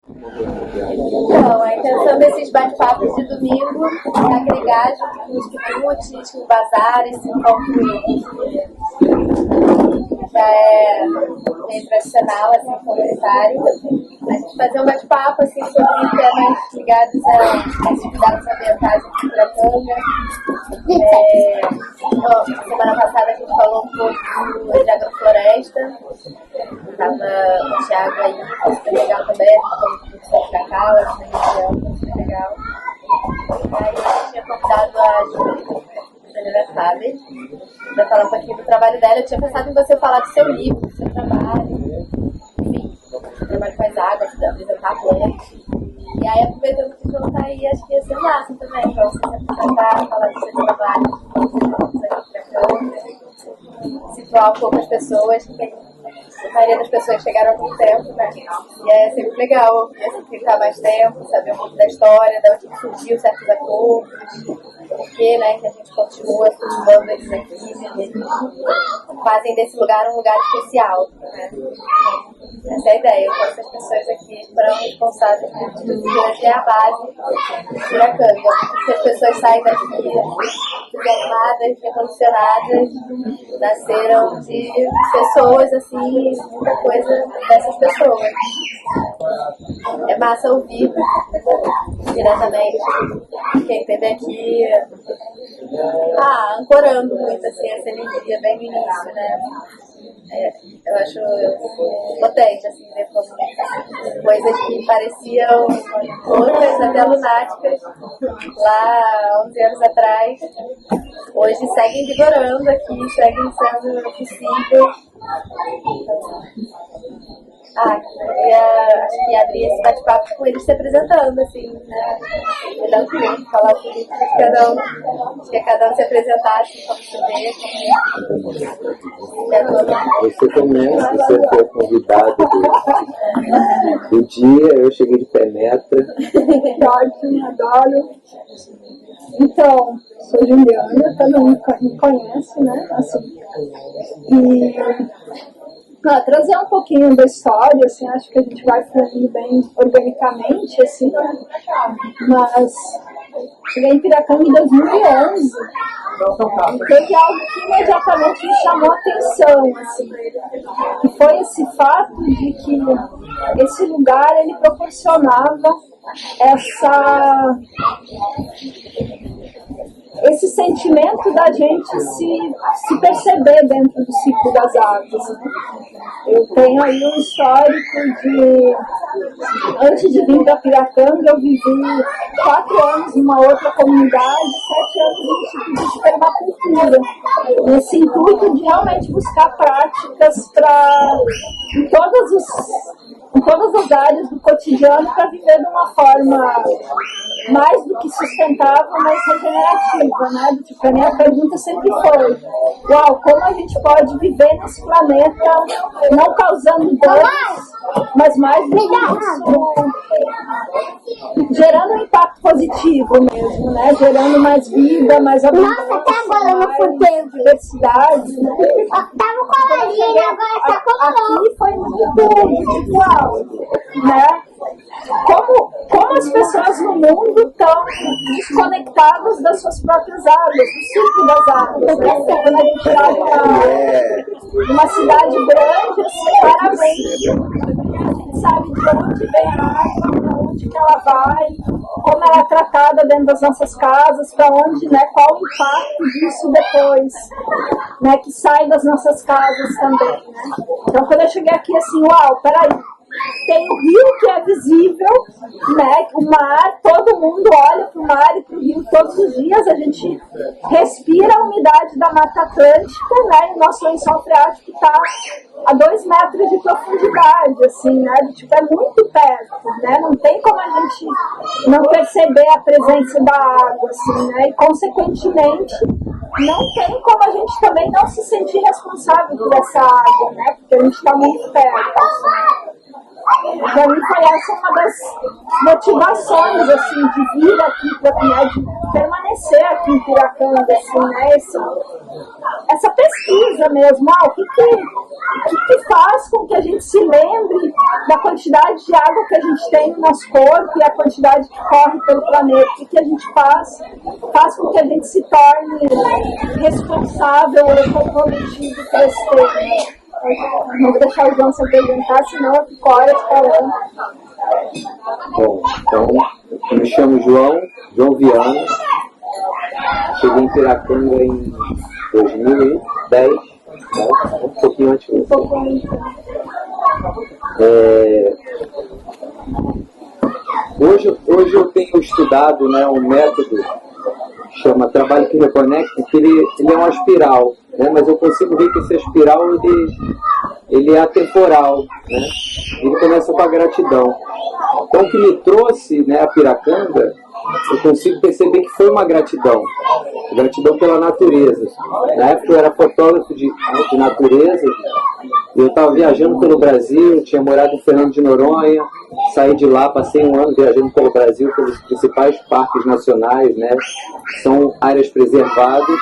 Então, a intenção desses bate-papos de domingo é agregar junto com os quitutes, com bazares, esse encontro já é meio tradicional, assim, comunitário. A gente fazer um bate-papo assim, sobre temas ligados aos cuidados ambientais aqui em Piracanga. Semana passada a gente falou um pouco de agrofloresta. Estava o Thiago aí, foi super legal também, falou um pouco de cacau, essa região, super legal. Aí a gente tinha convidado a Juliana Faber para falar um pouquinho do trabalho dela. Eu tinha pensado em você falar do seu livro, do seu trabalho, enfim, do trabalho com as águas, de apresentar plantas. E aí, aproveitando que o João tá aí, acho que ia ser massa também, para você se apresentar, falar do seu trabalho, situar um pouco as pessoas, porque a maioria das pessoas chegaram há muito tempo, né? E é sempre legal ficar mais tempo, saber um pouco da história, de onde surgiu certos acordos, porque, né, que a gente continua cultivando eles aqui, e eles fazem desse lugar um lugar especial, né? Essa é a ideia. Então, essas pessoas aqui foram responsáveis por tudo que é a base de Piracanga. Porque as pessoas saem daqui entusiasmadas, revolucionadas, nasceram de pessoas, assim, muita coisa dessas pessoas. É massa ouvir diretamente quem teve aqui, ancorando muito, assim, essa energia bem no início, né? Eu acho potente, assim, ver como coisas que pareciam outras, até lunáticas, lá 11 anos atrás, hoje seguem vigorando aqui, seguem sendo possíveis. Acho que abrir esse bate-papo com eles se apresentando, assim, né? Cuidando com ele, falar o que cada um se apresentasse, como se vê, Você começa, você foi convidado do dia, eu cheguei de penetra. Ótimo, adoro. Então, sou Juliana, todo mundo me conhece, né? Assim, trazer um pouquinho da história, assim, acho que a gente vai fluindo bem organicamente, assim, né? Mas cheguei em Piracanga em 2011 e teve algo que imediatamente me chamou a atenção, assim, que foi esse fato de que esse lugar, ele proporcionava esse sentimento da gente se perceber dentro do ciclo das águas, né? Eu tenho aí um histórico de... Antes de vir para Piracanga, eu vivi 4 anos numa outra comunidade, 7 anos no Instituto de Permacultura, nesse intuito de realmente buscar práticas em todas as áreas do cotidiano para viver de uma forma mais do que sustentável, mas regenerativa, né? Tipo, a minha pergunta sempre foi: como a gente pode viver nesse planeta não causando danos, mas mais do que isso, gerando um impacto positivo mesmo, né? Gerando mais vida, mais abundância, até agora não foi tempo. Diversidade, né? Tava coladinha, agora tá colando. Aqui foi muito igual, né? Como as pessoas no mundo estão desconectadas das suas próprias águas, do ciclo das águas, né? Quando a gente olha uma cidade grande, assim, claramente a gente sabe de onde vem a água, para onde que ela vai, como ela é tratada dentro das nossas casas, para onde, né, qual o impacto disso depois, né, que sai das nossas casas também, né? Então, quando eu cheguei aqui, assim, peraí, tem o rio que é visível, né? O mar, todo mundo olha para o mar e para o rio todos os dias, a gente respira a umidade da Mata Atlântica, né? E o nosso lençol freático está a 2 metros de profundidade, assim, né? Tipo, é muito perto, né? Não tem como a gente não perceber a presença da água, assim, né? E, consequentemente, não tem como a gente também não se sentir responsável por essa água, né? Porque a gente está muito perto, assim. Para mim foi essa uma das motivações, assim, de vir aqui, de permanecer acontecer aqui em Piracanga, assim, né? Essa pesquisa mesmo, o que faz com que a gente se lembre da quantidade de água que a gente tem no nosso corpo e a quantidade que corre pelo planeta. O que a gente faz com que a gente se torne responsável ou comprometido por esse tema. Não vou deixar o João se apresentar, senão eu fico horas falando. Bom, então, eu me chamo João Viana. Cheguei em Piracanga em 2010, né? Um pouquinho antes de você. Hoje eu tenho estudado, né, um método que chama Trabalho que Reconecta, que ele é uma espiral, né, mas eu consigo ver que essa espiral ele é atemporal, né? Ele começa com a gratidão. Então, o que me trouxe, né, a Piracanga, eu consigo perceber que foi uma gratidão pela natureza. Na época eu era fotógrafo de natureza, e eu estava viajando pelo Brasil, tinha morado em Fernando de Noronha, saí de lá, passei um ano viajando pelo Brasil, pelos principais parques nacionais, né, são áreas preservadas,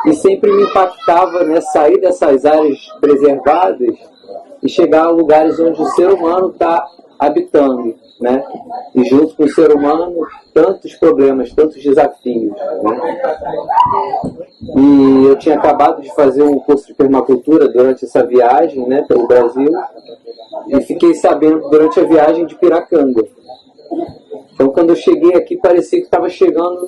e sempre me impactava, né, sair dessas áreas preservadas e chegar a lugares onde o ser humano está habitando, né? E junto com o ser humano, tantos problemas, tantos desafios, né? E eu tinha acabado de fazer um curso de permacultura durante essa viagem, né, pelo Brasil, e fiquei sabendo durante a viagem de Piracanga. Então, quando eu cheguei aqui, parecia que estava chegando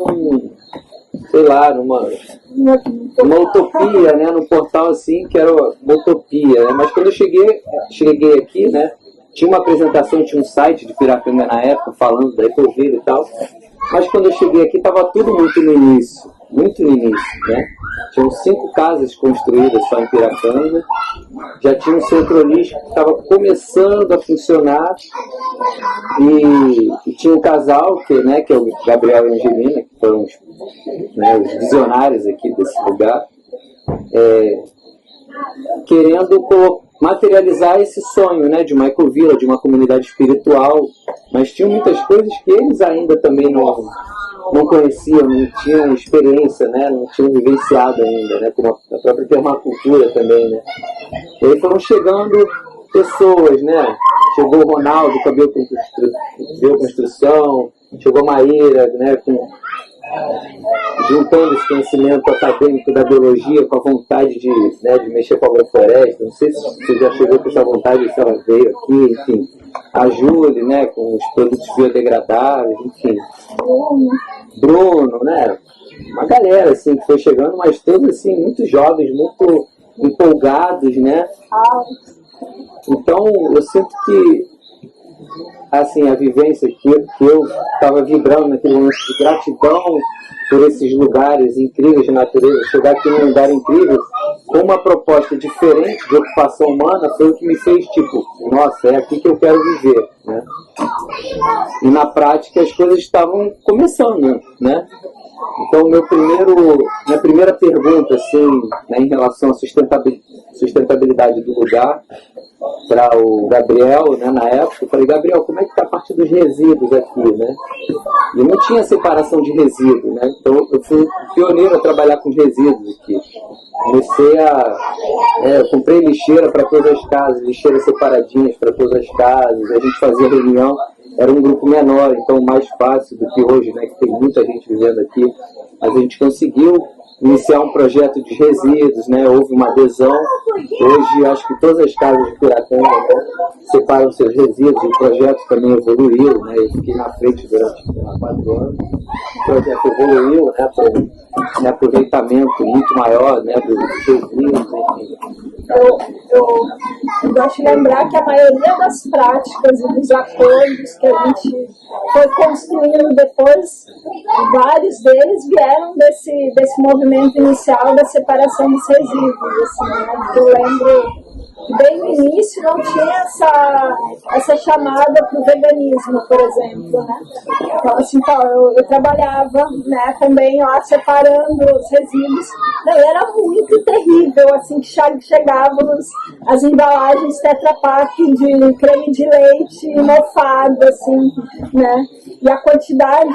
numa utopia, né, num portal assim, que era uma utopia, né? Mas quando eu cheguei aqui, né, tinha uma apresentação, tinha um site de Piracanga na época, falando da ecovila e tal. Mas quando eu cheguei aqui, estava tudo muito no início, né? Tinham 5 casas construídas só em Piracanga. Já tinha um centro holístico que estava começando a funcionar. E tinha um casal, que é o Gabriel e a Angelina, que foram os visionários aqui desse lugar, querendo materializar esse sonho, né, de uma ecovila, de uma comunidade espiritual, mas tinham muitas coisas que eles ainda também não conheciam, não tinham experiência, né, não tinham vivenciado ainda, né, como a própria permacultura também, né. E aí foram chegando pessoas, né, chegou o Ronaldo com a bioconstrução, chegou a Maíra, né, juntando esse conhecimento acadêmico da biologia com a vontade de mexer com a agrofloresta. Não sei se você já chegou com essa vontade, se ela veio aqui, enfim. A Júlia, né, com os produtos biodegradáveis, enfim. Bruno, né, uma galera assim que foi chegando, mas todos assim, muito jovens, muito empolgados, né. Então, eu sinto que assim, a vivência que eu estava vibrando naquele momento de gratidão por esses lugares incríveis de natureza, chegar aqui num lugar incrível, com uma proposta diferente de ocupação humana, foi o que me fez, nossa, é aqui que eu quero viver, né? E na prática as coisas estavam começando, né? Então, minha primeira pergunta, assim, né, em relação à sustentabilidade do lugar, para o Gabriel, né, na época, eu falei, Gabriel, como é que está a parte dos resíduos aqui, né? E não tinha separação de resíduos, né? Então, eu fui pioneiro a trabalhar com os resíduos aqui. Comecei eu comprei lixeira para todas as casas, lixeiras separadinhas para todas as casas, a gente fazia reunião, era um grupo menor, então mais fácil do que hoje, né, que tem muita gente vivendo aqui, mas a gente conseguiu iniciar um projeto de resíduos, né, houve uma adesão. Hoje acho que todas as casas de Piracanga, né, separam seus resíduos, o projeto também evoluiu, né, eu fiquei na frente durante 4 anos, o projeto evoluiu, né, para um aproveitamento muito maior, né, dos resíduos, enfim. Eu gosto de lembrar que a maioria das práticas e dos acordos que a gente foi construindo depois, vários deles vieram desse movimento inicial da separação dos resíduos. Assim, né? Eu lembro que bem no início não tinha essa chamada para o veganismo, por exemplo. Né? Então, assim, eu trabalhava, né, também lá separando os resíduos. Não, era muito terrível, assim, que chegavam as embalagens Tetra Pak de creme de leite mofado, assim, né? E a quantidade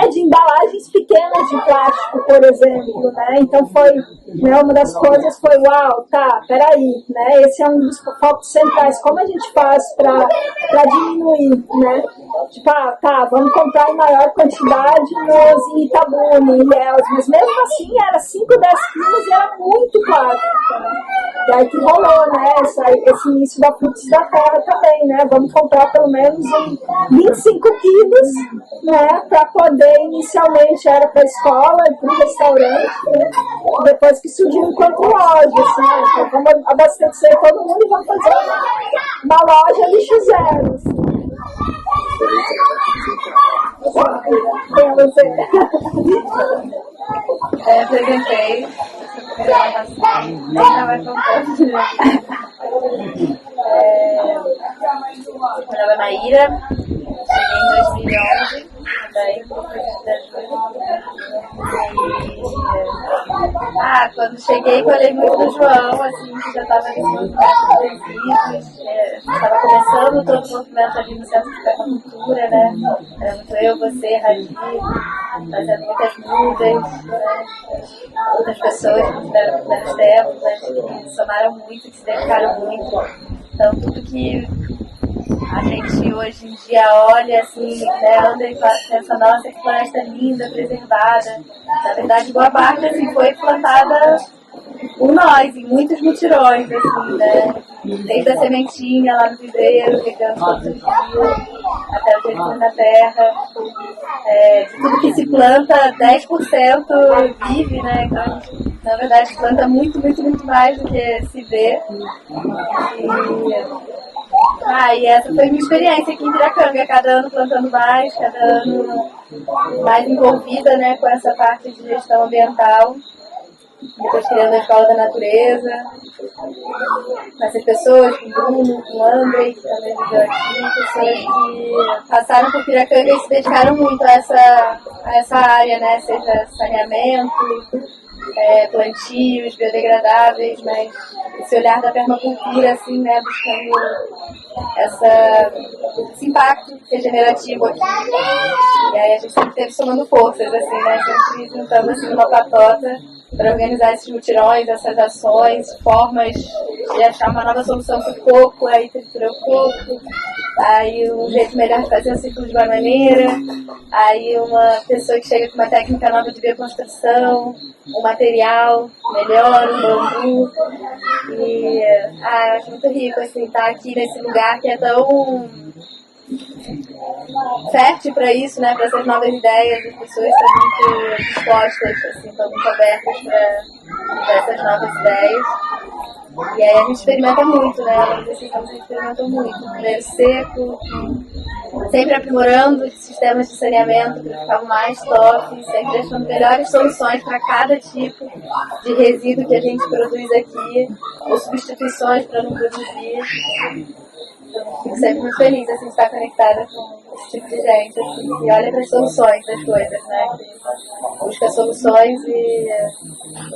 é de embalagens pequenas de plástico, por exemplo, né? Então foi, né, uma das coisas foi, uau, tá, peraí, né? Esse é um dos focos centrais. Como a gente faz para diminuir, né? Tipo, tá, vamos comprar em maior quantidade em Itabuna, em Ilhéus, mas mesmo assim era 5, 10 quilos e era muito plástico, né? E aí que rolou, né, esse início da Frutos da Terra também, né? Vamos comprar pelo menos 25 quilos, né? Para poder, inicialmente, era para a escola e para o restaurante, né? Depois que surgiu enquanto loja, assim, né? Então vamos abastecer todo mundo e vamos fazer uma loja lixo zero, assim. Apresentei. Não vai contando. Meu nome é Maíra, cheguei em 2011, daí quando cheguei, colhei muito do João, assim, que já estava nesse movimento de resíduos, estava começando todo o movimento ali no Centro de Permacultura, né? Era muito eu, você, Radir, fazendo muitas mudas, né? Outras pessoas que fizeram primeiros tempos, né? Que somaram muito, que se dedicaram muito. Então, tudo que a gente hoje em dia olha assim, né, anda e pensa, nossa, que floresta linda, preservada. Na verdade, boa parte assim, foi plantada por nós, em muitos mutirões, assim, né? Desde a sementinha lá no viveiro, pegando todos os dias, até o jeito da terra. De tudo que se planta, 10% vive, né? Então, a gente, na verdade, planta muito, muito, muito mais do que se vê. E essa foi minha experiência aqui em Piracanga, cada ano plantando mais, cada ano mais envolvida, né, com essa parte de gestão ambiental. Depois criando a Escola da Natureza, com essas pessoas, com o Bruno, com o André, que também viveu aqui, pessoas que passaram por Piracanga e se dedicaram muito a essa área, né, seja saneamento, plantios biodegradáveis, mas esse olhar da permacultura, assim, né, buscando esse impacto regenerativo aqui. E aí a gente sempre teve somando forças, assim, né, sempre juntando assim numa patota para organizar esses mutirões, essas ações, formas de achar uma nova solução para o coco, aí triturar o coco, aí um jeito melhor de fazer o ciclo de bananeira, aí uma pessoa que chega com uma técnica nova de bioconstrução, um material melhor, um bambu. E eu acho muito rico assim, estar aqui nesse lugar que é tão fértil para isso, né, para essas novas ideias. As pessoas estão muito dispostas, assim, estão muito abertas para essas novas ideias. E aí a gente experimenta muito, né? A gente experimenta muito. Primeiro seco, sempre aprimorando os sistemas de saneamento para ficar mais top, sempre achando melhores soluções para cada tipo de resíduo que a gente produz aqui, ou substituições para não produzir. Fico sempre muito feliz assim, de estar conectada com esse tipo de gente assim, e olha para as soluções das coisas, né? Que busca soluções e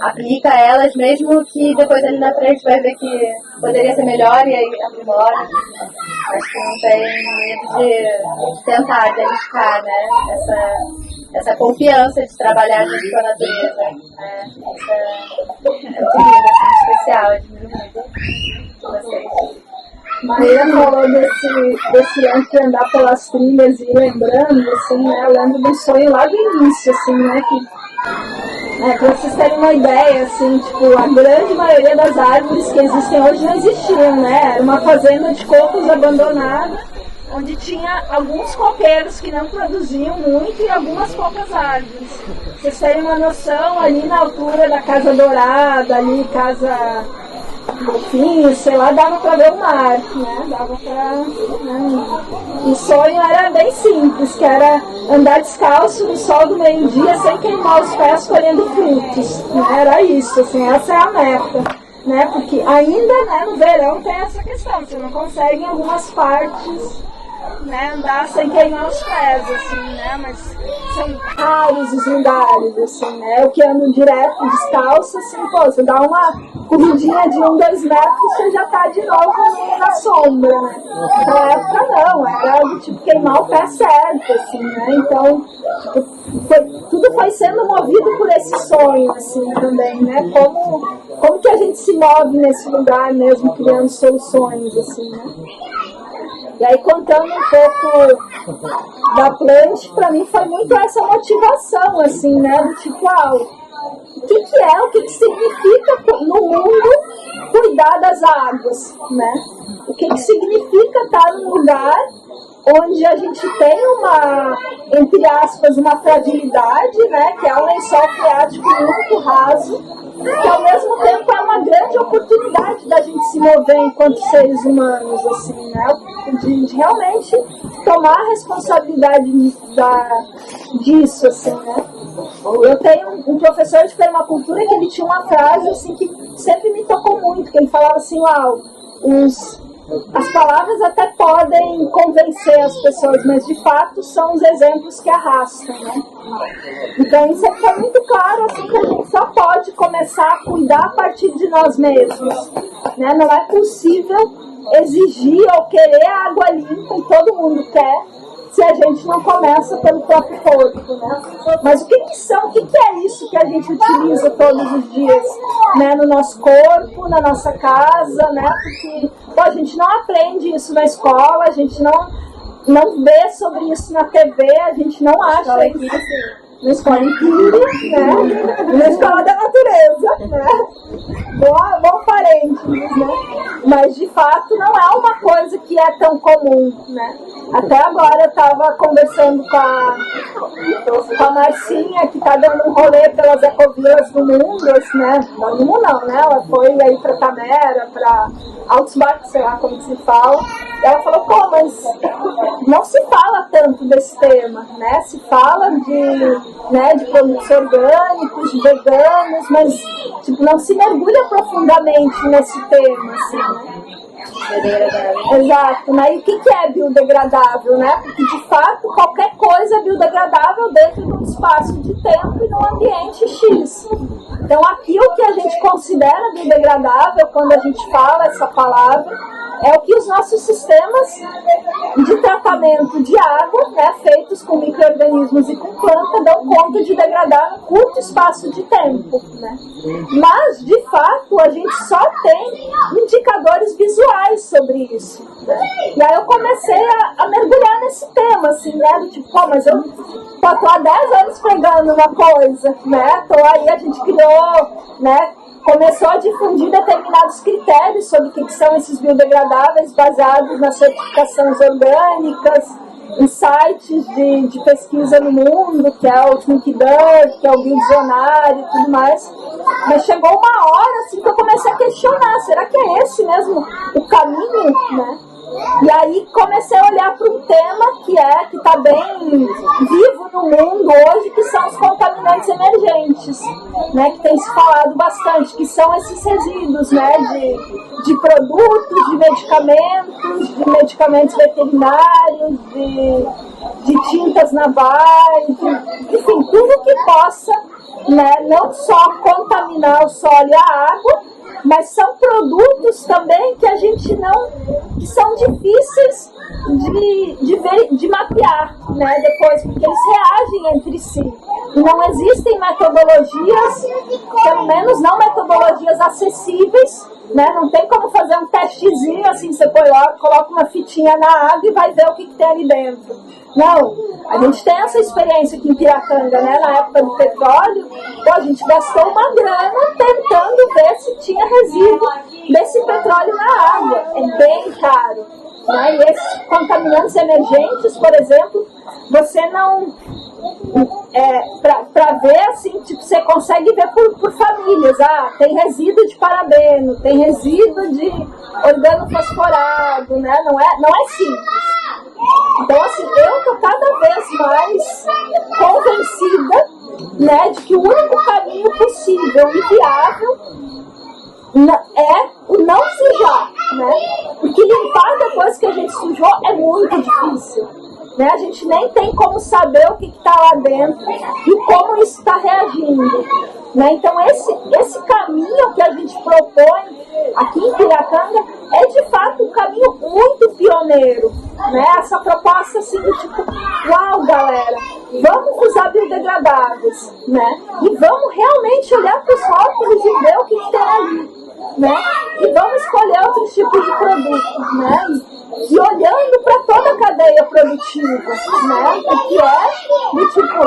aplica elas, mesmo que depois ali na frente vai ver que poderia ser melhor e aí aprimora. Acho que não tem medo de tentar, de arriscar, né? Essa confiança de trabalhar junto com a natureza. Né? Isso é muito lindo, assim, especial, admiro muito vocês. Maíra falou desse lance de andar pelas trilhas e lembrando, assim, né? Eu lembro do sonho lá do início, assim, né? Pra vocês terem uma ideia, assim, tipo, a grande maioria das árvores que existem hoje não existiam, né? Era uma fazenda de cocos abandonada, onde tinha alguns coqueiros que não produziam muito e algumas poucas árvores. Pra vocês terem uma noção, ali na altura da Casa Dourada, ali, Casa Golfinho, sei lá, dava pra ver o mar, né? Dava pra... Né? O sonho era bem simples, que era andar descalço no sol do meio-dia sem queimar os pés colhendo frutos, né? Era isso, assim, essa é a meta, né? Porque ainda, né, no verão tem essa questão, você não consegue em algumas partes, né, andar sem queimar os pés, assim, né, mas são raros os lugares, assim, né, o que ando direto, descalço, assim, pô, você dá uma corridinha de 1, 2 metros, você já tá de novo na sombra, né. Naquela época não, era pode, tipo, queimar o pé certo, assim, né? Então, tipo, tudo foi sendo movido por esse sonho, assim, também, né? Como que a gente se move nesse lugar mesmo, criando soluções, assim, né? E aí, contando um pouco da Plant, pra mim foi muito essa motivação, assim, né? Do tipo, o que significa no mundo cuidar das águas, né? O que significa estar num lugar onde a gente tem uma, entre aspas, uma fragilidade, né? Que é um lençol freático muito raso, que ao mesmo tempo é uma grande oportunidade da gente se mover enquanto seres humanos, assim, né? De realmente tomar a responsabilidade disso, assim, né? Eu tenho um professor de permacultura que ele tinha uma frase, assim, que sempre me tocou muito, que ele falava assim, as palavras até podem convencer as pessoas, mas de fato são os exemplos que arrastam, né? Então isso foi muito claro, assim, que a gente só pode começar a cuidar a partir de nós mesmos, né? Não é possível exigir ou querer a água limpa, e todo mundo quer, se a gente não começa pelo próprio corpo, né? Mas o que é isso que a gente utiliza todos os dias, né? No nosso corpo, na nossa casa, né? Porque a gente não aprende isso na escola, a gente não vê sobre isso na TV, a gente não acha isso na escola empírica, né? Na escola da natureza, né? Bom parênteses, né? Mas de fato não é uma coisa que é tão comum, né? Até agora eu estava conversando com a Marcinha, que está dando um rolê pelas ecovilas do mundo, né? No mundo não, né? Ela foi aí para Tamera, para Altsbach, sei lá como se fala. E ela falou, mas não se fala tanto desse tema, né? Se fala de produtos orgânicos, de veganos, mas tipo, não se mergulha profundamente nesse tema, assim, né? Exato, né? E o que é biodegradável, né? Porque de fato qualquer coisa é biodegradável dentro de um espaço de tempo e num ambiente X. Então aquilo que a gente considera biodegradável quando a gente fala essa palavra é o que os nossos sistemas de tratamento de água, né, feitos com micro-organismos e com planta, dão conta de degradar num curto espaço de tempo, né? Mas, de fato, a gente só tem indicadores visuais sobre isso, né? E aí eu comecei a mergulhar nesse tema, assim, né? Do tipo, mas eu tô há 10 anos pegando uma coisa, né? Aí a gente criou, né? Começou a difundir determinados critérios sobre o que são esses biodegradáveis baseados nas certificações orgânicas, em sites de pesquisa no mundo, que é o Think Dirt, que é o Biodicionário e tudo mais. Mas chegou uma hora assim, que eu comecei a questionar, será que é esse mesmo o caminho, né? E aí comecei a olhar para um tema que está bem vivo no mundo hoje, que são os contaminantes emergentes, né, que tem se falado bastante, que são esses resíduos, né, de produtos, de medicamentos veterinários, de tintas navais, enfim, tudo que possa, né, não só contaminar o solo e a água, mas são produtos também que a gente que são difíceis de mapear, né, depois, porque eles reagem entre si. E não existem metodologias, pelo menos não metodologias acessíveis, né, não tem como fazer um testezinho assim, você coloca uma fitinha na água e vai ver o que tem ali dentro. Não, a gente tem essa experiência aqui em Piracanga, né? Na época do petróleo, a gente gastou uma grana tentando ver se tinha resíduo desse petróleo na água. É bem caro, né? E esses contaminantes emergentes, por exemplo, você não... para ver, assim, tipo, você consegue ver por famílias. Tem resíduo de parabeno, tem resíduo de organofosforado, né? Não é simples. Então, assim, eu estou cada vez mais convencida, né, de que o único caminho possível e viável é o não sujar, né? Porque limpar depois que a gente sujou é muito difícil. né? A gente nem tem como saber o que está lá dentro e como isso está reagindo, né? Então esse caminho que a gente propõe aqui em Piracanga é de fato um caminho muito pioneiro, né? Essa proposta assim do tipo, uau galera, vamos usar biodegradáveis, né? E vamos realmente olhar para os rótulos e ver o que tem ali, né? E vamos escolher outros tipos de produtos, né? E olhando para toda a cadeia produtiva, né? O que é, do tipo,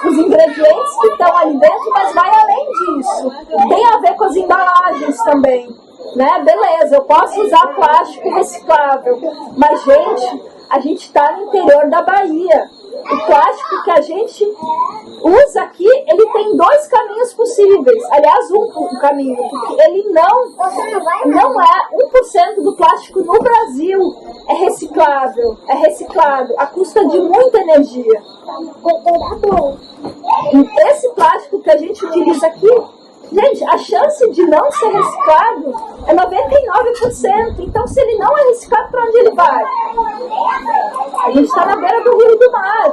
os ingredientes que estão ali dentro, mas vai além disso. Tem a ver com as embalagens também, né? Beleza, eu posso usar plástico reciclável, mas a gente está no interior da Bahia. O plástico que a gente usa aqui, ele tem 2 caminhos possíveis. Aliás, um caminho, porque ele não é 1% do plástico no Brasil é reciclado a custa de muita energia. Esse plástico que a gente utiliza aqui, gente, a chance de não ser reciclado é 99%. Então, se ele não é reciclado, para onde ele vai? A gente está na beira do rio e do mar.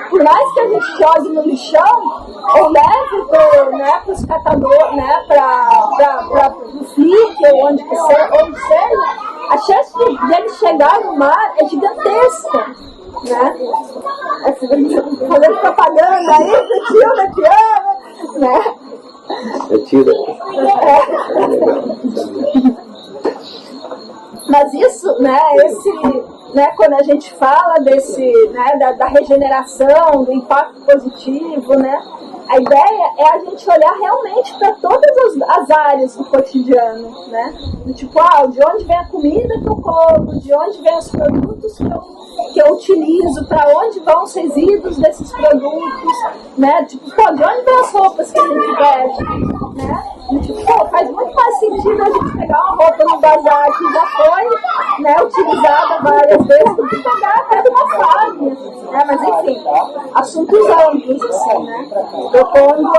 Por mais que a gente jogue no lixão, ou leve para os catadores, né, para o Flick, ou onde seja, a chance de ele chegar no mar é gigantesca. Né? Fazendo propaganda aí, Tilda que ama, né? Mas isso, né, quando a gente fala da regeneração, do impacto positivo, né, a ideia é a gente olhar realmente para todas as áreas do cotidiano, né? Do tipo, de onde vem a comida que eu como, de onde vem os produtos que eu utilizo, para onde vão os resíduos desses produtos, né? Tipo, de onde vem as roupas que a gente veste, né? E, tipo, faz muito mais sentido a gente pegar uma roupa no bazar que já foi, né, utilizada várias vezes do que pegar até de uma fábrica, né? Mas enfim, assuntos amplos, assim, né? Propondo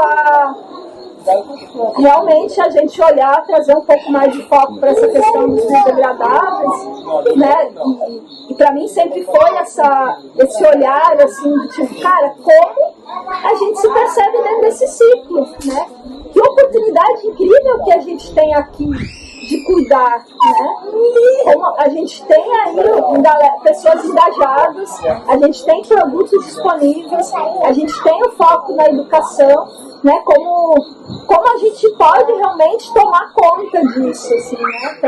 realmente a gente olhar, trazer um pouco mais de foco para essa questão dos biodegradáveis, né? E para mim sempre foi esse olhar assim, de tipo, cara, como a gente se percebe dentro desse ciclo, né? Que oportunidade incrível que a gente tem aqui de cuidar, né? Como a gente tem aí pessoas engajadas, a gente tem produtos disponíveis, a gente tem o foco na educação, né? Como a gente pode realmente tomar conta disso, assim, né?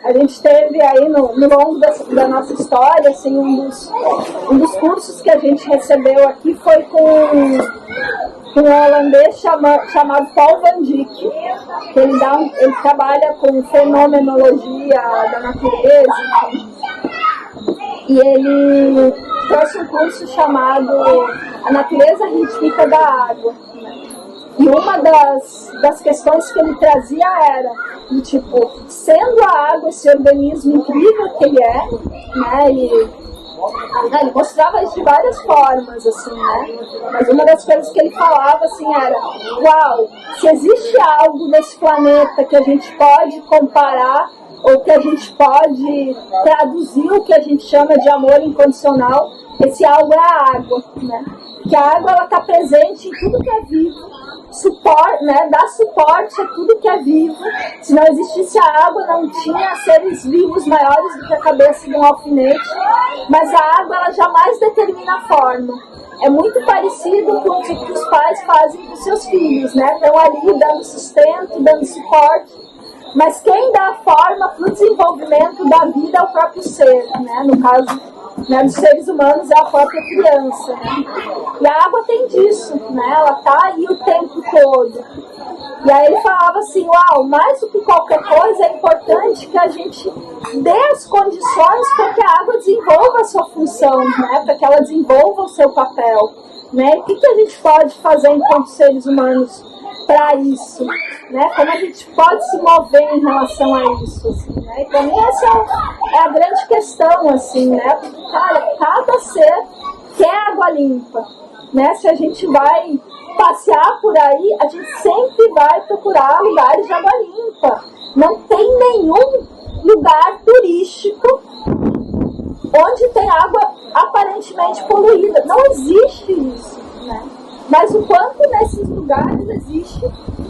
A gente teve aí no longo da nossa história, assim, um dos cursos que a gente recebeu aqui foi com um holandês chamado Paul van Dyck, que ele trabalha com fenomenologia da natureza, enfim. E ele trouxe um curso chamado A Natureza Rítmica da Água. E uma das questões que ele trazia era, do tipo, sendo a água esse organismo incrível que ele é, né, ele mostrava isso de várias formas, assim, né? Mas uma das coisas que ele falava, assim, era, uau, se existe algo nesse planeta que a gente pode comparar, ou que a gente pode traduzir o que a gente chama de amor incondicional, esse algo é a água, né? Que a água, ela está presente em tudo que é vivo, né, dá suporte a tudo que é vivo. Se não existisse a água, não tinha seres vivos maiores do que a cabeça de um alfinete. Mas a água, ela jamais determina a forma. É muito parecido com o que os pais fazem com seus filhos, né? Estão ali dando sustento, dando suporte. Mas quem dá a forma para o desenvolvimento da vida é o próprio ser, né? No caso, né, dos seres humanos é a própria criança, né? E a água tem disso, né? Ela está aí o tempo todo. E aí ele falava assim, uau, mais do que qualquer coisa é importante que a gente dê as condições para que a água desenvolva a sua função, né? Para que ela desenvolva o seu papel, né? O que a gente pode fazer enquanto seres humanos para isso, né? Como a gente pode se mover em relação a isso, assim, né? E para mim essa é a grande questão, assim, né? Porque, cara, cada ser quer água limpa, né? Se a gente vai passear por aí, a gente sempre vai procurar lugares de água limpa. Não tem nenhum lugar turístico onde tem água aparentemente poluída. Não existe isso, né? Mas o quanto nesses lugares existe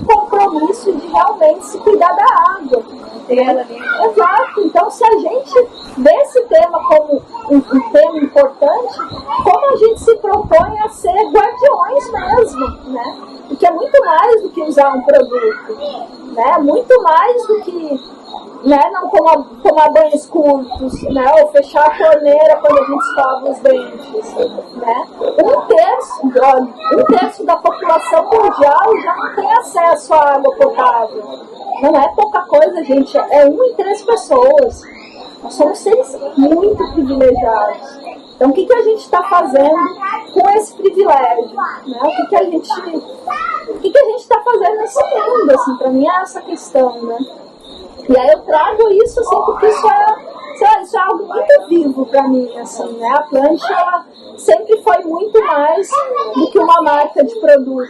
compromisso de realmente se cuidar da água. Exato. Então, se a gente vê esse tema como um tema importante, como a gente se propõe a ser guardiões mesmo, né? Porque é muito mais do que usar um produto, né? Muito mais do que, né, não tomar banhos curtos, né? Ou fechar a torneira quando a gente escova os dentes, né? Um terço da população mundial já não tem acesso à água potável. Não é pouca coisa, gente. É 1 em 3 pessoas. Nós somos seres muito privilegiados. Então, o que a gente está fazendo com esse privilégio? Né? O que a gente está fazendo nesse mundo? Assim, para mim é essa questão, né? E aí eu trago isso, assim, porque isso é algo muito vivo para mim, assim, né? A Plant, ela sempre foi muito mais do que uma marca de produtos,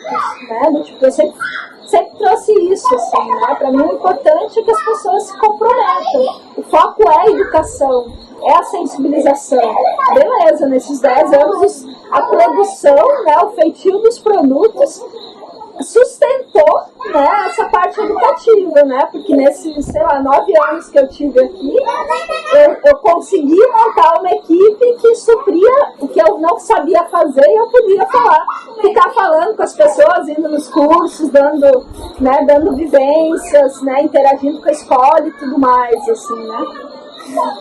né? Do tipo, eu sempre trouxe isso, assim, né? Para mim o importante é que as pessoas se comprometam. O foco é a educação, é a sensibilização. Beleza, nesses 10 anos a produção, né, o feitio dos produtos sustentou, né, essa parte educativa, né? Porque nesses, 9 anos que eu tive aqui, eu consegui montar uma equipe que supria o que eu não sabia fazer e eu podia ficar falando com as pessoas, indo nos cursos, dando vivências, né, interagindo com a escola e tudo mais, assim, né?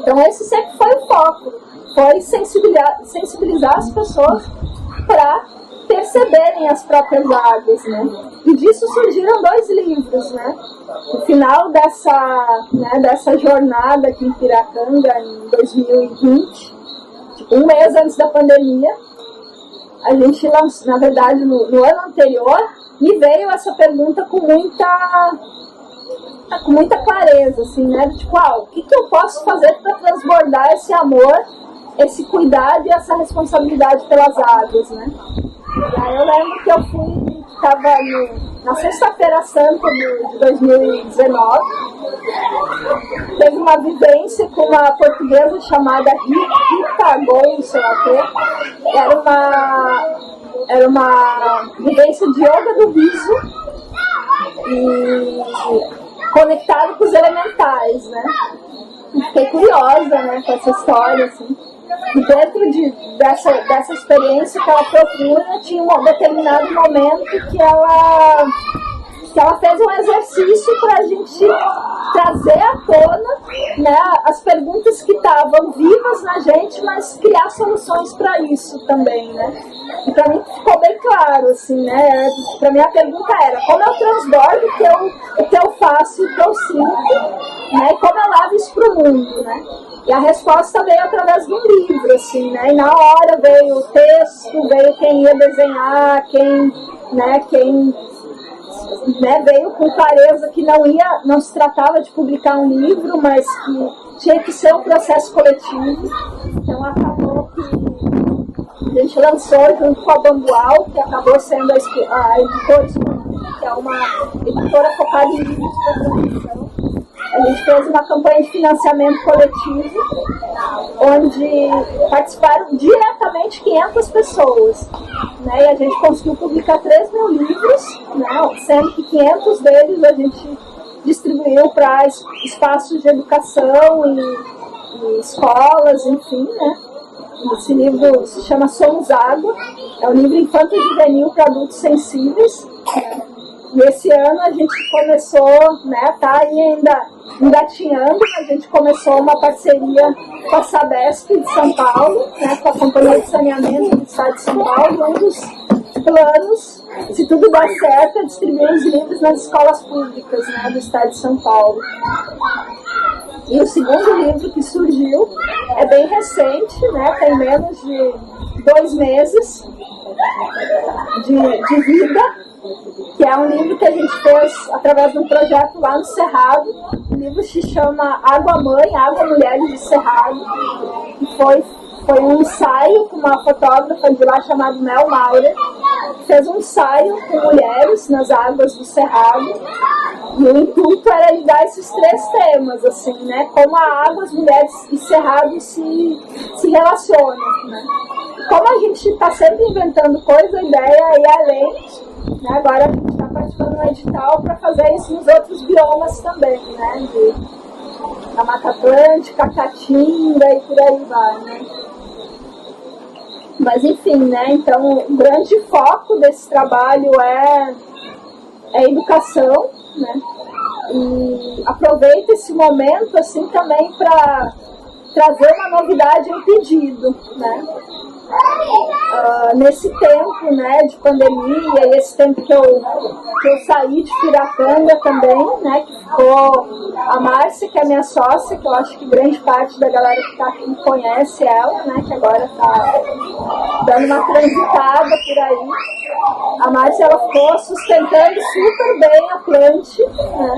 Então esse sempre foi o foco, foi sensibilizar as pessoas para perceberem as próprias águas, né? E disso surgiram 2 livros, né? No final dessa jornada aqui em Piracanga, em 2020, um mês antes da pandemia, a gente lançou, na verdade, no ano anterior, me veio essa pergunta com muita clareza, assim, né? Tipo, o que eu posso fazer para transbordar esse amor, esse cuidado e essa responsabilidade pelas águas, né? E aí eu lembro que eu estava na Sexta-feira Santa de 2019, teve uma vivência com uma portuguesa chamada Rita Gon, sei lá o quê. Era uma vivência de yoga do riso e conectado com os elementais, né? E fiquei curiosa, né, com essa história, assim. E dentro dessa experiência que ela procura, tinha um determinado momento que ela fez um exercício para a gente trazer à tona, né, as perguntas que estavam vivas na gente, mas criar soluções para isso também, né? E para mim ficou bem claro, assim, né? Para mim a pergunta era como eu transbordo o que eu faço, o que eu sinto, né? E como eu levo isso para o mundo, né? E a resposta veio através de um livro, assim, né? E na hora veio o texto, veio quem ia desenhar, quem veio com clareza que não se tratava de publicar um livro, mas que tinha que ser um processo coletivo. Então acabou que a gente lançou junto com a Bambual, que acabou sendo a editora, que é uma editora focada em livros de produção. A gente fez uma campanha de financiamento coletivo, onde participaram diretamente 500 pessoas, né? E a gente conseguiu publicar 3 mil livros, né? Sendo que 500 deles a gente distribuiu para espaços de educação e escolas, enfim, né? Esse livro se chama Somos Água, é um livro infanto-juvenil para adultos sensíveis, né? E esse ano a gente começou, né, tá aí ainda engatinhando, a gente começou uma parceria com a Sabesp de São Paulo, né, com a Companhia de Saneamento do Estado de São Paulo, e um dos planos, se tudo der certo, é distribuir os livros nas escolas públicas, né, do Estado de São Paulo. E o segundo livro que surgiu é bem recente, né, tem menos de 2 meses de vida, que é um livro que a gente fez através de um projeto lá no Cerrado. O livro se chama Água Mãe, Água Mulheres do Cerrado, e foi um ensaio com uma fotógrafa de lá chamada Mel Maurer, que fez um ensaio com mulheres nas águas do Cerrado, E o intuito era lidar esses 3 temas, assim, né? Como a água, as mulheres e cerrado se relacionam, né? Como a gente está sempre inventando coisa, a ideia é ir além, né? Agora a gente está participando do edital para fazer isso nos outros biomas também, né? Na Mata Atlântica, Caatinga e por aí vai, né? Mas enfim, né? Então o grande foco desse trabalho é a educação, né? E aproveito esse momento assim também para trazer uma novidade em pedido, né? Nesse tempo, né, de pandemia e esse tempo que eu saí de Piracanga também, né, que ficou a Márcia, que é minha sócia, que eu acho que grande parte da galera que está aqui conhece ela, né, que agora está dando uma transitada por aí. A Márcia, ela ficou sustentando super bem a Plante, né,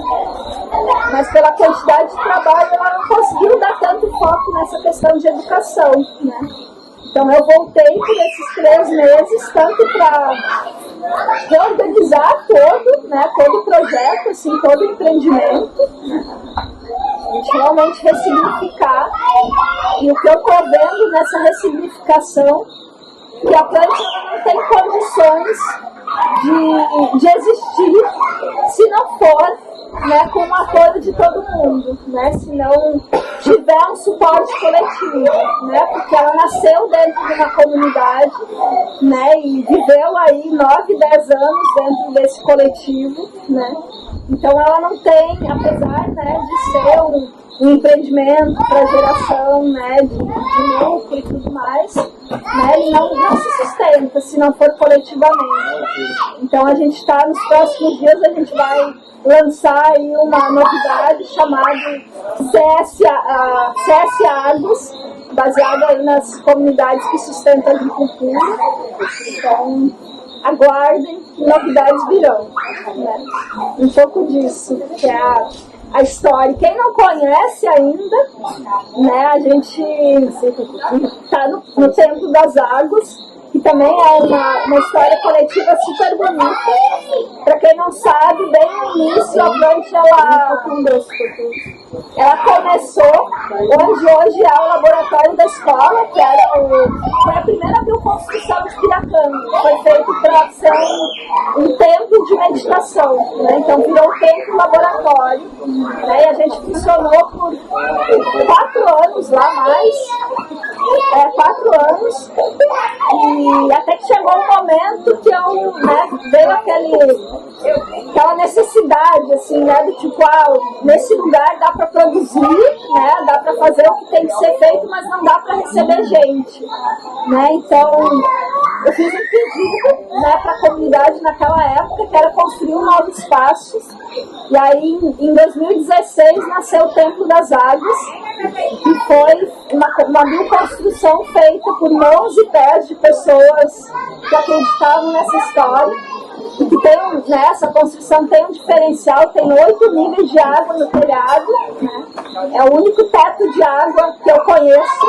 mas pela quantidade de trabalho ela não conseguiu dar tanto foco nessa questão de educação, né. Então eu voltei por esses 3 meses, tanto para reorganizar todo o projeto, assim, todo o empreendimento, a gente realmente ressignificar. E o que eu estou vendo nessa ressignificação, que a planta não tem condições de existir se não for, né, com o apoio de todo mundo, né, se não tiver um suporte coletivo, né, porque ela nasceu dentro de uma comunidade, né, e viveu aí 9, 10 anos dentro desse coletivo, né, então ela não tem, apesar, né, de ser um empreendimento para geração, né, de lucro e tudo mais, né, ele não se sustenta se não for coletivamente. Então a gente está, nos próximos dias, a gente vai lançar aí uma novidade chamada CS Agros, baseada aí nas comunidades que sustentam a agricultura. Então, aguardem, novidades virão, né? Um pouco disso, que é a história. Quem não conhece ainda, né, a gente está no Templo das Águas, que também é uma história coletiva super bonita. Para quem não sabe, bem no início, a Plante, ela começou onde hoje é o laboratório da escola, que foi a primeira bioconstrução de Piracanga. Foi feito para ser um templo de meditação, né? Então virou um templo laboratório, né? E a gente funcionou por 4 anos lá, mais 4 anos, e até que chegou um momento que veio aquela necessidade, assim, né, do tipo, nesse lugar dá para produzir, né, dá para fazer o que tem que ser feito, mas não dá para receber gente, né, então eu fiz um pedido, né, para a comunidade naquela época, que era construir um novo espaço, e aí em 2016 nasceu o Templo das Águas, que foi uma bioconstrução feita por mãos e pés de pessoas que acreditavam nessa história, e que tem, né, essa construção tem um diferencial, tem 8 níveis de água no telhado, né, é o único teto de água que eu conheço,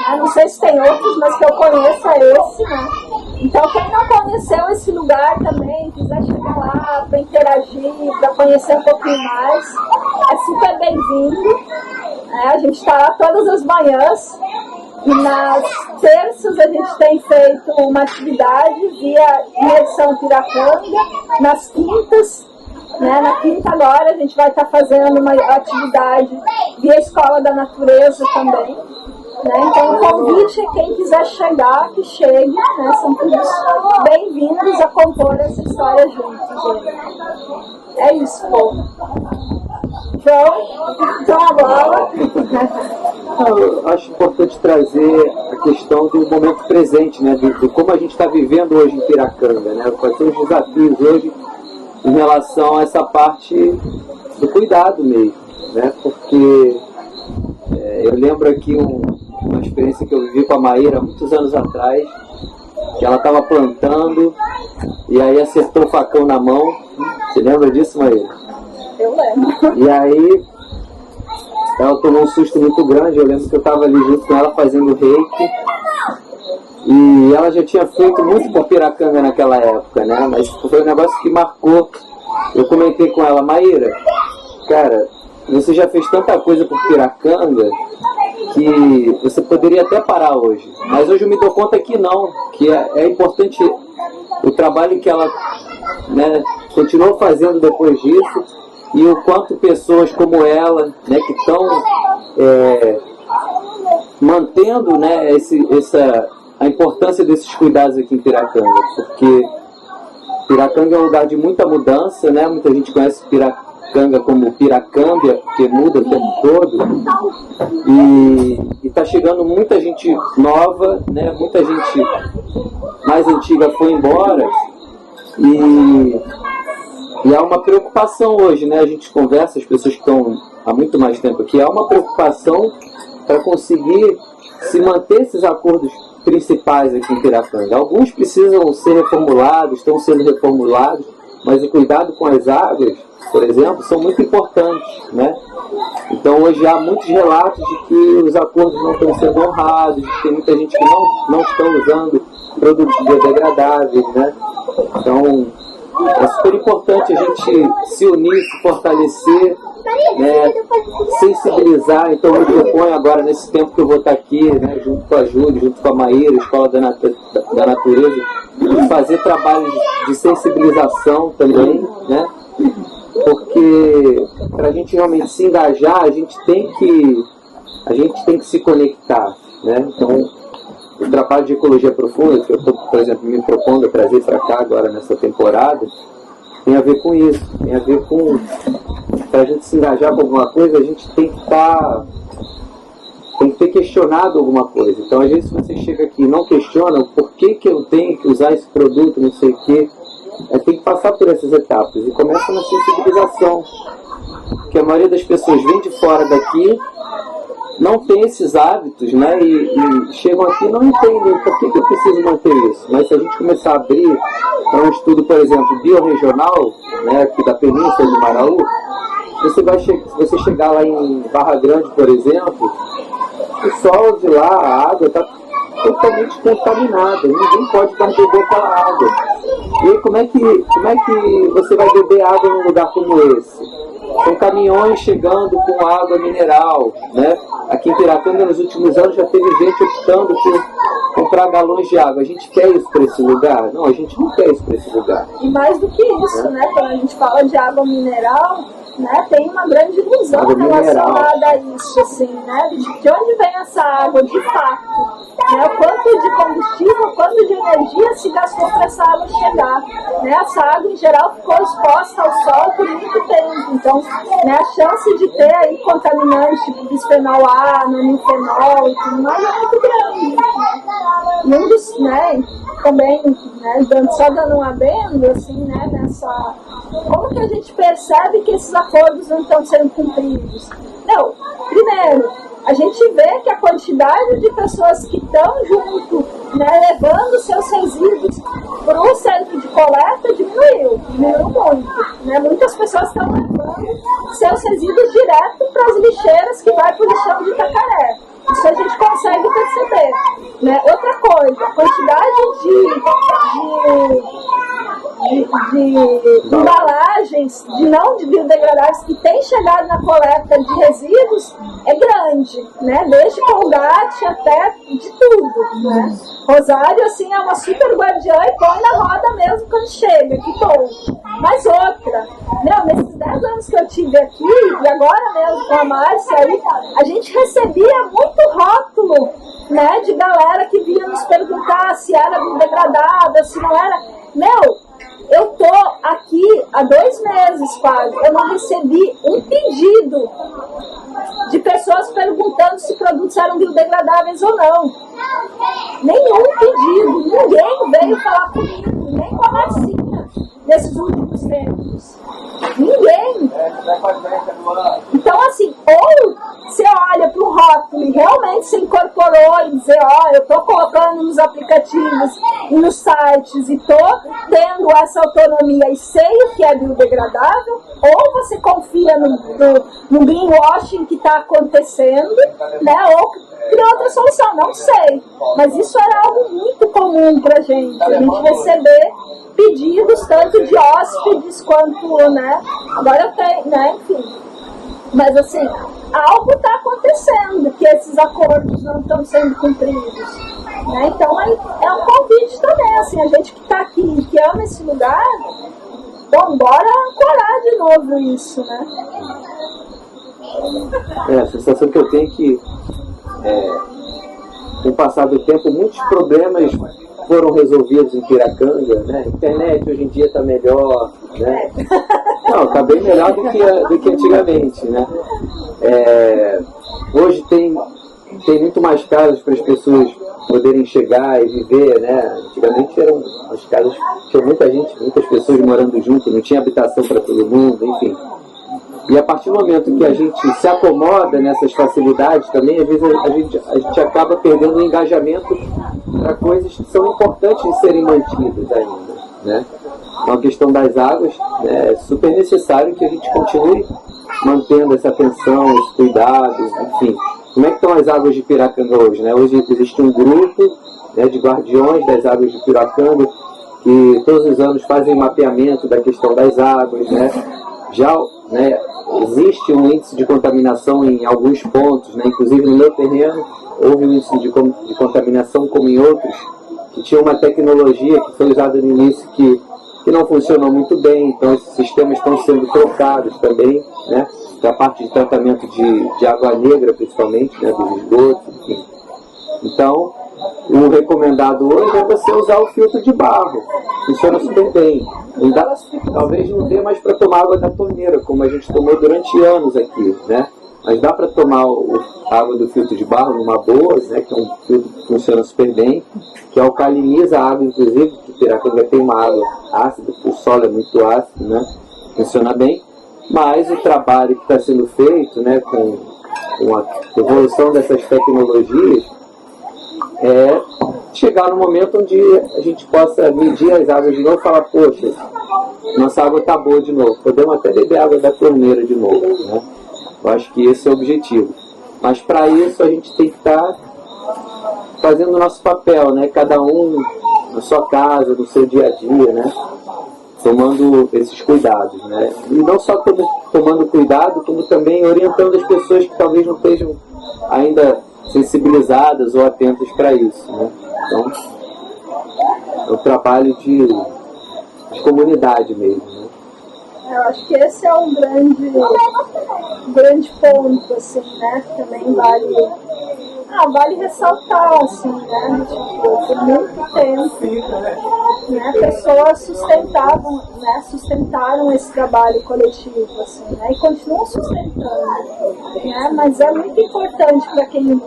né, não sei se tem outros, mas que eu conheço é esse, né. Então quem não conheceu esse lugar também, quiser chegar lá para interagir, para conhecer um pouquinho mais, é super bem-vindo. A gente está lá todas as manhãs, e nas terças a gente tem feito uma atividade via Imersão Piracanga. Nas quintas, né, na quinta agora a gente vai estar fazendo uma atividade via Escola da Natureza também, né? Então o convite é quem quiser chegar, que chegue, né? São todos bem-vindos a compor essa história juntos, gente. É isso, povo. Então agora... Eu acho importante trazer a questão do momento presente, né, de como a gente está vivendo hoje em Piracanga, né, quais são os desafios hoje em relação a essa parte do cuidado mesmo, né, porque eu lembro aqui uma experiência que eu vivi com a Maíra há muitos anos atrás, que ela estava plantando e aí acertou o facão na mão. Você lembra disso, Maíra? Eu lembro. E aí ela tomou um susto muito grande. Eu lembro que eu estava ali junto com ela fazendo reiki, e ela já tinha feito muito por Piracanga naquela época, né? Mas foi um negócio que marcou eu comentei com ela, Maíra, cara, você já fez tanta coisa por Piracanga que você poderia até parar hoje. Mas hoje eu me dou conta que não, que é importante o trabalho que ela, né, continuou fazendo depois disso e o quanto pessoas como ela, né, que estão mantendo, né, a importância desses cuidados aqui em Piracanga, porque Piracanga é um lugar de muita mudança, né? Muita gente conhece Piracanga como Piracâmbia, porque muda o tempo todo. E está chegando muita gente nova, né? Muita gente mais antiga foi embora. E há uma preocupação hoje, né? A gente conversa, as pessoas que estão há muito mais tempo aqui, há uma preocupação para conseguir se manter esses acordos principais aqui em Piracanga. Alguns precisam ser reformulados, estão sendo reformulados, mas o cuidado com as águas, por exemplo, são muito importantes, né? Então hoje há muitos relatos de que os acordos não estão sendo honrados, de que tem muita gente que não estão usando produtos biodegradáveis, né? Então é super importante a gente se unir, se fortalecer, né, sensibilizar. Então eu me proponho agora, nesse tempo que eu vou estar aqui, né, junto com a Júlia, junto com a Maíra, Escola da Natureza, de fazer trabalhos de sensibilização também, né, porque para a gente realmente se engajar, a gente tem que se conectar, né? Então o trabalho de ecologia profunda, que eu estou, por exemplo, me propondo a trazer para cá agora nessa temporada, tem a ver com isso, tem a ver com, para a gente se engajar com alguma coisa, a gente tem que ter questionado alguma coisa. Então, às vezes, você chega aqui e não questiona por que eu tenho que usar esse produto, não sei o quê, tem que passar por essas etapas. E começa na sensibilização, porque a maioria das pessoas vem de fora daqui, não tem esses hábitos, né? E chegam aqui e não entendem por que eu preciso manter isso. Mas se a gente começar a abrir para um estudo, por exemplo, biorregional, né, aqui da Península de Maraú, você chegar lá em Barra Grande, por exemplo, o solo de lá, a água está totalmente contaminada, ninguém pode mais beber aquela água. E aí, como é que você vai beber água num lugar como esse? São caminhões chegando com água mineral, né? Aqui em Piracanga, nos últimos anos, já teve gente optando por comprar galões de água. A gente quer isso para esse lugar? Não, a gente não quer isso para esse lugar. E mais do que isso, né? Quando a gente fala de água mineral, né, tem uma grande ilusão relacionada a isso, assim, né? De onde vem essa água de fato? Né, o quanto de combustível, o quanto de energia se gastou para essa água chegar. Né, essa água, em geral, ficou exposta ao sol por muito tempo. Então, né, a chance de ter aí contaminantes tipo bisfenol A, nonilfenol e tudo mais é muito grande. E um dos, né, também, né, só dando um adendo, assim, né, nessa... Como que a gente percebe que esses acordos não estão sendo cumpridos? Não, primeiro, a gente vê que a quantidade de pessoas que estão junto, né, levando seus resíduos para o centro de coleta diminuiu muito. Né? Muitas pessoas estão levando seus resíduos direto para as lixeiras que vai para o lixão de Itacaré. Isso a gente consegue perceber. Né? Outra coisa, a quantidade de embalagens de biodegradáveis que tem chegado na coleta de resíduos é grande, né? Desde Colgate até de tudo, né? Rosário, assim, é uma super guardiã e põe na roda mesmo quando chega, que bom. Mas outra, né? Nesses 10 anos que eu tive aqui, e agora mesmo com a Márcia aí, a gente recebia muito rótulo, né? De galera que vinha nos perguntar se era biodegradada, se não era. Eu tô aqui há 2 meses quase, eu não recebi um pedido de pessoas perguntando se produtos eram biodegradáveis ou não. Nenhum pedido, ninguém veio falar comigo, nem com a Marcinha, nesses últimos tempos. Ninguém. Então, assim, ou você olha para o rótulo e realmente se incorporou e dizer, eu estou colocando nos aplicativos e nos sites e estou tendo essa autonomia e sei o que é biodegradável, ou você confia no greenwashing que está acontecendo, né? Ou tem outra solução, não sei. Mas isso era algo muito comum comum pra gente, a gente receber pedidos tanto de hóspedes quanto, né, agora tem, né, enfim. Mas assim, algo está acontecendo, que esses acordos não estão sendo cumpridos. Né? Então é um convite também, assim, a gente que está aqui, que ama esse lugar, bom, bora ancorar de novo isso, né? A sensação que eu tenho é que, com o passar do tempo, muitos problemas foram resolvidos em Piracanga, né? A internet hoje em dia está melhor, né? Não, está bem melhor do que antigamente, né? Hoje tem muito mais casas para as pessoas poderem chegar e viver, né? Antigamente eram as casas, tinha muita gente, muitas pessoas morando junto, não tinha habitação para todo mundo, enfim. E a partir do momento que a gente se acomoda nessas facilidades também, às vezes a gente acaba perdendo o engajamento para coisas que são importantes de serem mantidas ainda, né? Então, a questão das águas, né, é super necessário que a gente continue mantendo essa atenção, esse cuidado, enfim. Como é que estão as águas de Piracanga hoje, né? Hoje existe um grupo, né, de guardiões das águas de Piracanga que todos os anos fazem mapeamento da questão das águas, né? Já, né, existe um índice de contaminação em alguns pontos, né? Inclusive no meu terreno houve um índice de contaminação como em outros, que tinha uma tecnologia que foi usada no início que não funcionou muito bem, então esses sistemas estão sendo trocados também, né? Da parte de tratamento de água negra, principalmente, né? Dos esgotos, enfim. Então, o recomendado hoje é você usar o filtro de barro, funciona super bem. Talvez não dê mais para tomar água da torneira, como a gente tomou durante anos aqui, né? Mas dá para tomar a água do filtro de barro numa boa, né? Que é um filtro que funciona super bem, que alcaliniza a água, inclusive, que Piracanga tem uma água ácida, o solo é muito ácido, né? Funciona bem. Mas o trabalho que está sendo feito, né, com a evolução dessas tecnologias, é chegar no momento onde a gente possa medir as águas de novo e falar, poxa, nossa água está boa de novo, podemos até beber água da torneira de novo, né? Eu acho que esse é o objetivo. Mas para isso a gente tem que estar fazendo o nosso papel, né? Cada um na sua casa, no seu dia a dia, né? Tomando esses cuidados, né? E não só tomando cuidado, como também orientando as pessoas que talvez não estejam ainda sensibilizadas ou atentas para isso, né? Então, é um trabalho de comunidade mesmo, né? Eu acho que esse é um grande ponto, assim, né? Que também vale ressaltar, assim, né? Tipo, por muito tempo, né? Pessoas sustentaram esse trabalho coletivo, assim, né? E continuam sustentando, né? Mas é muito importante para quem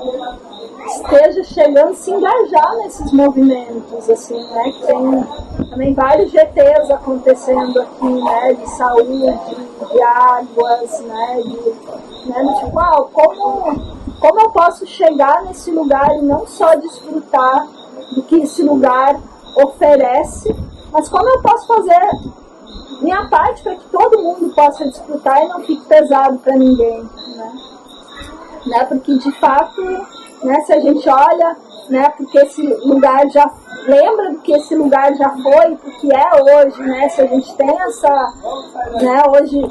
esteja chegando se engajar nesses movimentos, assim, né? Que tem também vários GTs acontecendo aqui, né? De saúde, de águas, né? Tipo, como eu posso chegar nesse lugar e não só desfrutar do que esse lugar oferece, mas como eu posso fazer minha parte para que todo mundo possa desfrutar e não fique pesado para ninguém, né? Porque de fato, né, se a gente olha, né, porque esse lugar já lembra do que esse lugar já foi, porque é hoje, né? Se a gente tem essa, né, hoje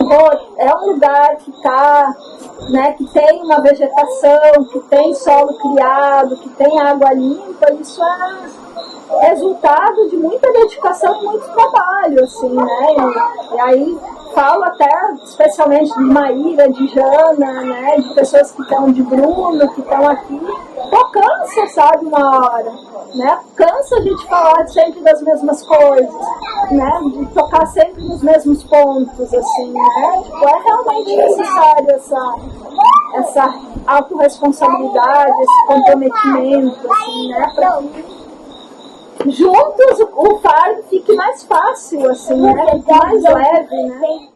é um lugar que tá, né, que tem uma vegetação, que tem solo criado, que tem água limpa, isso é resultado de muita dedicação e muito trabalho, assim, né? E aí falo até especialmente de Maíra, de Jana, né? De pessoas que estão, de Bruno, que estão aqui. Pô, cansa, sabe, uma hora, né? Cansa a gente falar sempre das mesmas coisas, né? De tocar sempre nos mesmos pontos, assim, né? Tipo, é realmente necessário essa autorresponsabilidade, esse comprometimento, assim, né? Para juntos o fardo fique mais fácil, assim, né? Fique mais leve, né?